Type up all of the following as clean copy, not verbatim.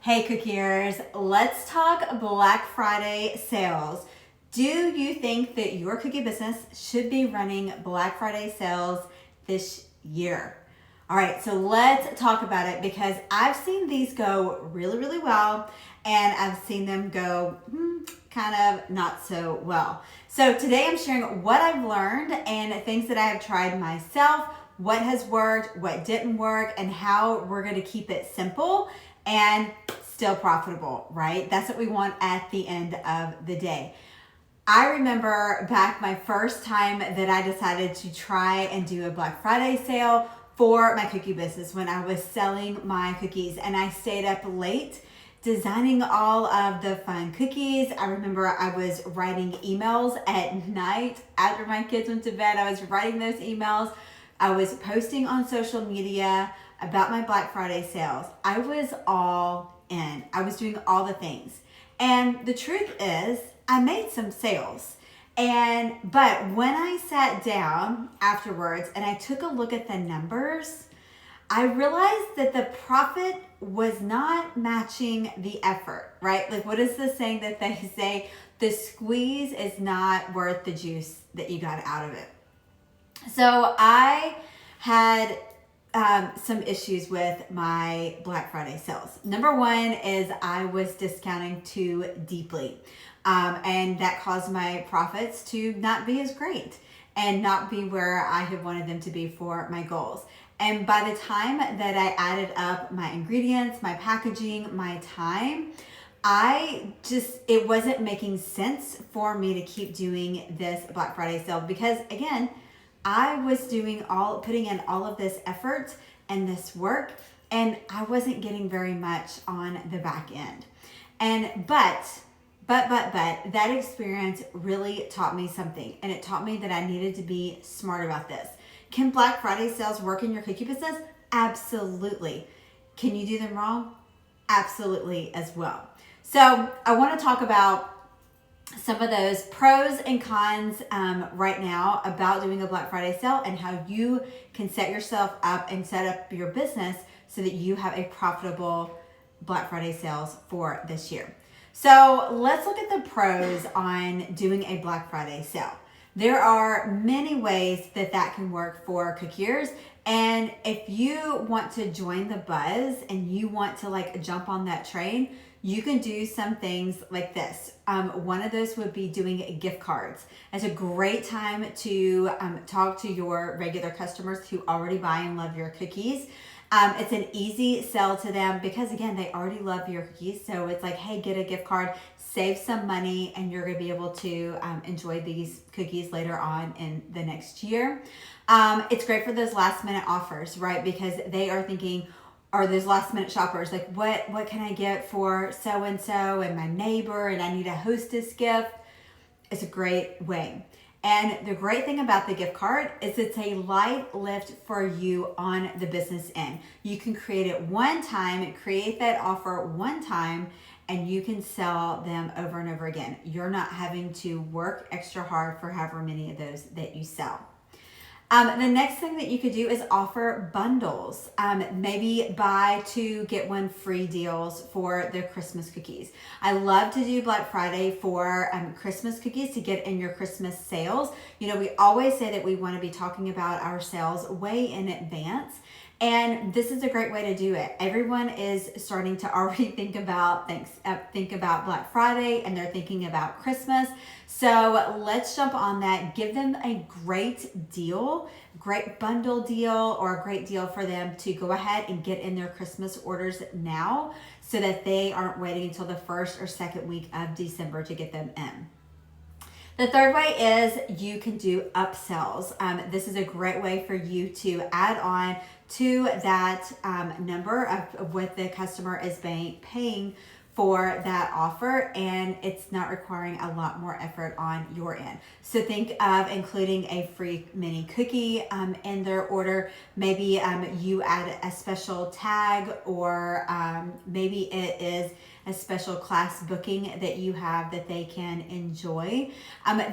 Hey cookiers, let's talk Black Friday sales. Do you think that your cookie business should be running Black Friday sales this year? All right, so let's talk about it because I've seen these go really, really well and I've seen them go kind of not so well. So today I'm sharing what I've learned and things that I have tried myself, what has worked, what didn't work, and how we're going to keep it simple and still profitable, right? That's what we want at the end of the day. I remember back my first time that I decided to try and do a Black Friday sale for my cookie business when I was selling my cookies, and I stayed up late designing all of the fun cookies. I remember I was writing emails at night after my kids went to bed. I was writing those emails. I was posting on social media about my Black Friday sales. I was all in. I was doing all the things. And the truth is, I made some sales. But when I sat down afterwards and I took a look at the numbers, I realized that the profit was not matching the effort, right? Like, what is the saying that they say? The squeeze is not worth the juice that you got out of it. So I had some issues with my Black Friday sales. Number one is I was discounting too deeply. And that caused my profits to not be as great and not be where I had wanted them to be for my goals. And by the time that I added up my ingredients, my packaging, my time, it wasn't making sense for me to keep doing this Black Friday sale because, again, I was putting in all of this effort and this work, and I wasn't getting very much on the back end. But that experience really taught me something, and it taught me that I needed to be smart about this. Can Black Friday sales work in your cookie business? Absolutely. Can you do them wrong? Absolutely as well. So I want to talk about some of those pros and cons right now about doing a Black Friday sale and how you can set yourself up and set up your business so that you have a profitable Black Friday sales for this year. So let's look at the pros on doing a Black Friday sale. There are many ways that can work for cookiers. And if you want to join the buzz and you want to jump on that train, you can do some things like this. One of those would be doing gift cards. It's a great time to talk to your regular customers who already buy and love your cookies. It's an easy sell to them because, again, they already love your cookies. So it's like, hey, get a gift card, save some money, and you're going to be able to enjoy these cookies later on in the next year. It's great for those last minute offers, right? Because they are thinking, or those last minute shoppers, like what can I get for so-and-so and my neighbor, and I need a hostess gift. It's a great way. And the great thing about the gift card is it's a light lift for you on the business end. You can create it one time, create that offer one time, and you can sell them over and over again. You're not having to work extra hard for however many of those that you sell. The next thing that you could do is offer bundles. Maybe buy two, get one free deals for the Christmas cookies. I love to do Black Friday for Christmas cookies to get in your Christmas sales. You know, we always say that we want to be talking about our sales way in advance. And this is a great way to do it. Everyone is starting to already think about Black Friday, and they're thinking about Christmas. So let's jump on that. Give them a great deal, great bundle deal, or a great deal for them to go ahead and get in their Christmas orders now so that they aren't waiting until the first or second week of December to get them in. The third way is you can do upsells. This is a great way for you to add on to that number of what the customer is paying for that offer, and it's not requiring a lot more effort on your end. So think of including a free mini cookie in their order. Maybe you add a special tag, or maybe it is a special class booking that you have that they can enjoy.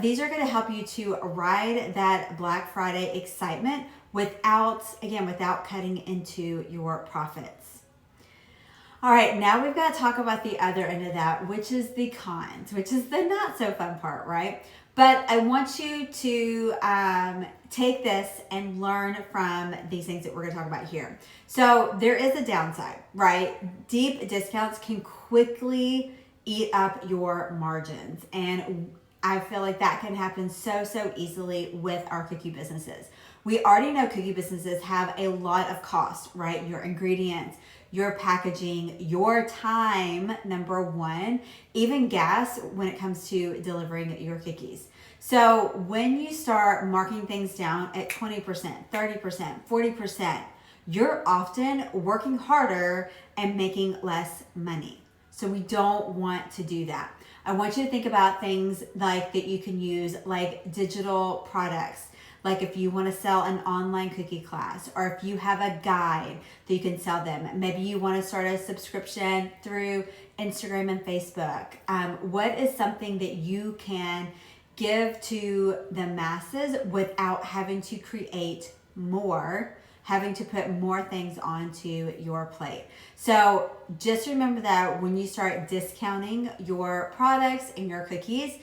These are going to help you to ride that Black Friday excitement without cutting into your profits. All right, now we've got to talk about the other end of that, which is the cons, which is the not so fun part, right? But I want you to take this and learn from these things that we're going to talk about here. So there is a downside, right? Deep discounts can quickly eat up your margins. And I feel like that can happen so easily with our cookie businesses. We already know cookie businesses have a lot of cost, right? Your ingredients, your packaging, your time, number one, even gas when it comes to delivering your cookies. So when you start marking things down at 20%, 30%, 40%, you're often working harder and making less money. So we don't want to do that. I want you to think about things like that you can use, like digital products. Like if you want to sell an online cookie class, or if you have a guide that you can sell them. Maybe you want to start a subscription through Instagram and Facebook. What is something that you can give to the masses without having to create more, having to put more things onto your plate? So just remember that when you start discounting your products and your cookies,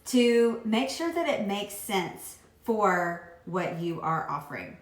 to make sure that it makes sense for what you are offering.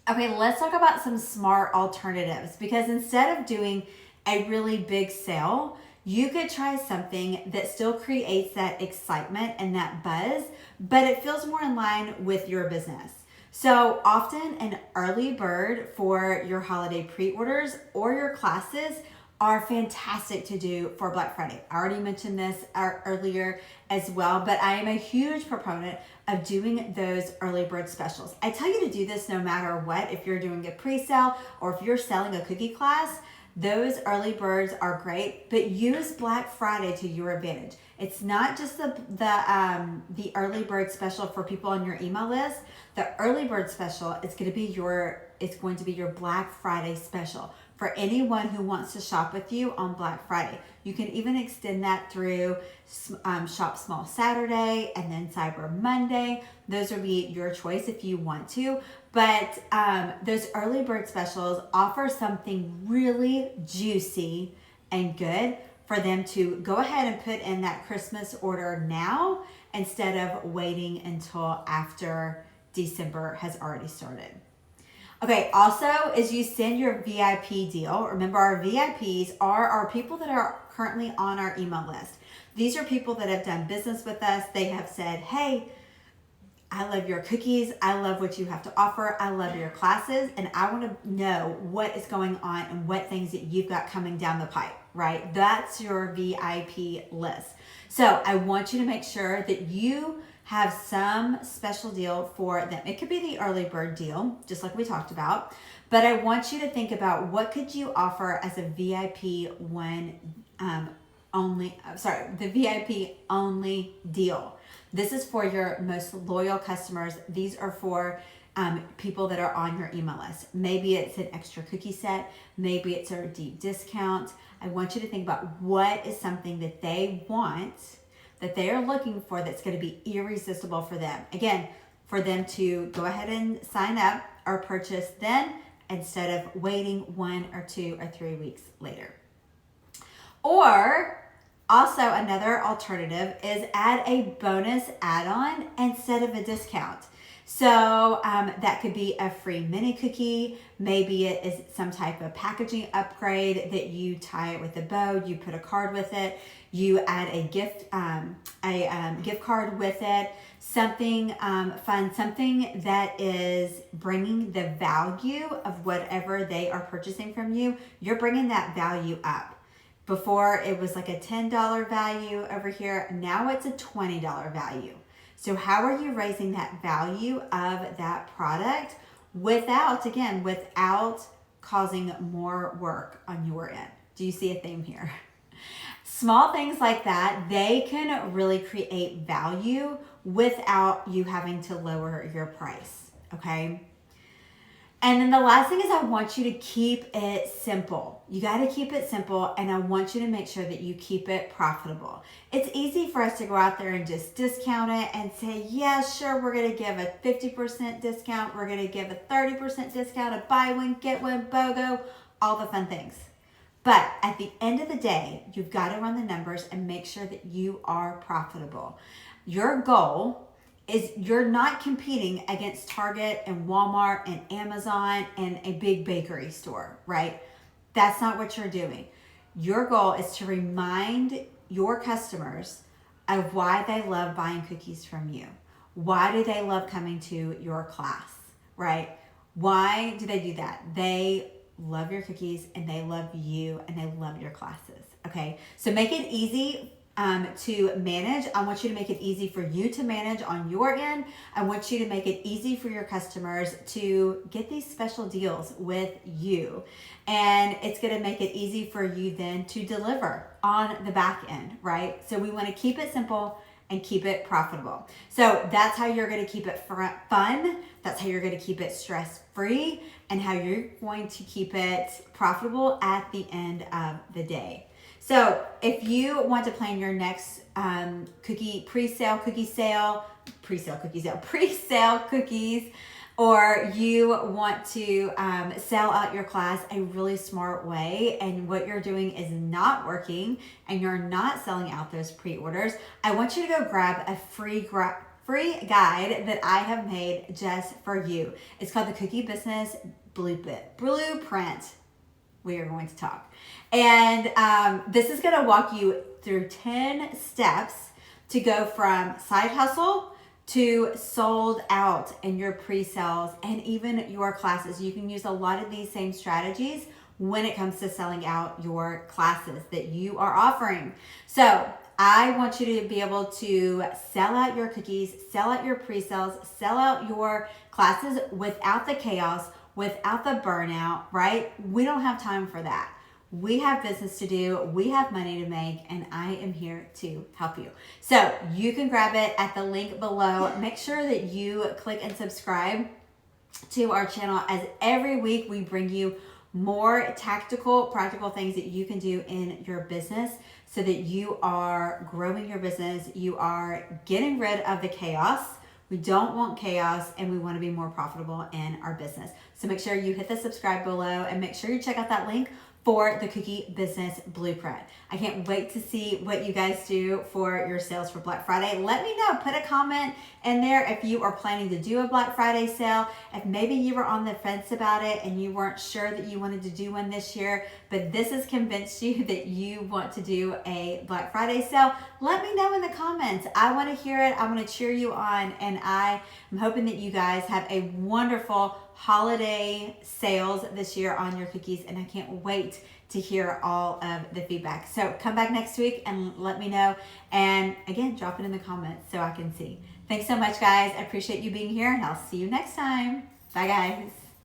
Okay, let's talk about some smart alternatives, because instead of doing a really big sale, you could try something that still creates that excitement and that buzz, but it feels more in line with your business. So often an early bird for your holiday pre-orders or your classes are fantastic to do for Black Friday. I already mentioned this earlier as well, but I am a huge proponent of doing those early bird specials. I tell you to do this no matter what. If you're doing a pre-sale or if you're selling a cookie class, those early birds are great, but use Black Friday to your advantage. It's not just the early bird special for people on your email list. The early bird special is going to be your Black Friday special for anyone who wants to shop with you on Black Friday. You can even extend that through Shop Small Saturday and then Cyber Monday. Those would be your choice if you want to. But those early bird specials offer something really juicy and good for them to go ahead and put in that Christmas order now instead of waiting until after December has already started. Okay, also, as you send your VIP deal, remember our VIPs are our people that are currently on our email list. These are people that have done business with us. They have said, hey, I love your cookies. I love what you have to offer. I love your classes. And I want to know what is going on and what things that you've got coming down the pipe, right? That's your VIP list. So I want you to make sure that you have some special deal for them. It could be the early bird deal, just like we talked about, but I want you to think about what could you offer as a VIP the VIP only deal. This is for your most loyal customers. These are for people that are on your email list. Maybe it's an extra cookie set. Maybe it's a deep discount. I want you to think about what is something that they want, that they are looking for, that's going to be irresistible for them. Again, for them to go ahead and sign up or purchase then instead of waiting 1 or 2 or 3 weeks later. Or also another alternative is add a bonus add-on instead of a discount. So that could be a free mini cookie. Maybe it is some type of packaging upgrade that you tie it with a bow, you put a card with it, you add a gift card with it, something fun, something that is bringing the value of whatever they are purchasing from you. You're bringing that value up. Before it was like a $10 value over here. Now it's a $20 value. So how are you raising that value of that product without causing more work on your end? Do you see a theme here? Small things like that, they can really create value without you having to lower your price, okay? And then the last thing is I want you to keep it simple. You got to keep it simple, and I want you to make sure that you keep it profitable. It's easy for us to go out there and just discount it and say, yeah, sure, we're going to give a 50% discount. We're going to give a 30% discount, a buy one, get one, BOGO, all the fun things. But at the end of the day, you've got to run the numbers and make sure that you are profitable. Your goal is you're not competing against Target and Walmart and Amazon and a big bakery store, right? That's not what you're doing. Your goal is to remind your customers of why they love buying cookies from you. Why do they love coming to your class, right? Why do they do that? They love your cookies and they love you and they love your classes, okay? So make it easy to manage. I want you to make it easy for you to manage on your end. I want you to make it easy for your customers to get these special deals with you. And it's going to make it easy for you then to deliver on the back end, right? So we want to keep it simple and keep it profitable. So that's how you're going to keep it fun. That's how you're going to keep it stress-free and how you're going to keep it profitable at the end of the day. So if you want to plan your next pre-sale cookies, or you want to sell out your class a really smart way and what you're doing is not working and you're not selling out those pre-orders, I want you to go grab a free guide that I have made just for you. It's called the Cookie Business Blueprint. We are going to talk. And this is going to walk you through 10 steps to go from side hustle to sold out in your pre-sales and even your classes. You can use a lot of these same strategies when it comes to selling out your classes that you are offering. So I want you to be able to sell out your cookies, sell out your pre-sales, sell out your classes without the chaos, without the burnout, right? We don't have time for that. We have business to do, we have money to make, and I am here to help you. So you can grab it at the link below. Make sure that you click and subscribe to our channel, as every week we bring you more tactical, practical things that you can do in your business so that you are growing your business, you are getting rid of the chaos. We don't want chaos and we want to be more profitable in our business. So make sure you hit the subscribe below and make sure you check out that link for the Cookie Business Blueprint. I can't wait to see what you guys do for your sales for Black Friday. Let me know, put a comment in there if you are planning to do a Black Friday sale, if maybe you were on the fence about it and you weren't sure that you wanted to do one this year, but this has convinced you that you want to do a Black Friday sale. Let me know in the comments. I want to hear it. I want to cheer you on, and I am hoping that you guys have a wonderful holiday sales this year on your cookies, and I can't wait to hear all of the feedback. So come back next week and let me know, and again, drop it in the comments so I can see. Thanks so much, guys. I appreciate you being here, and I'll see you next time. Bye, guys.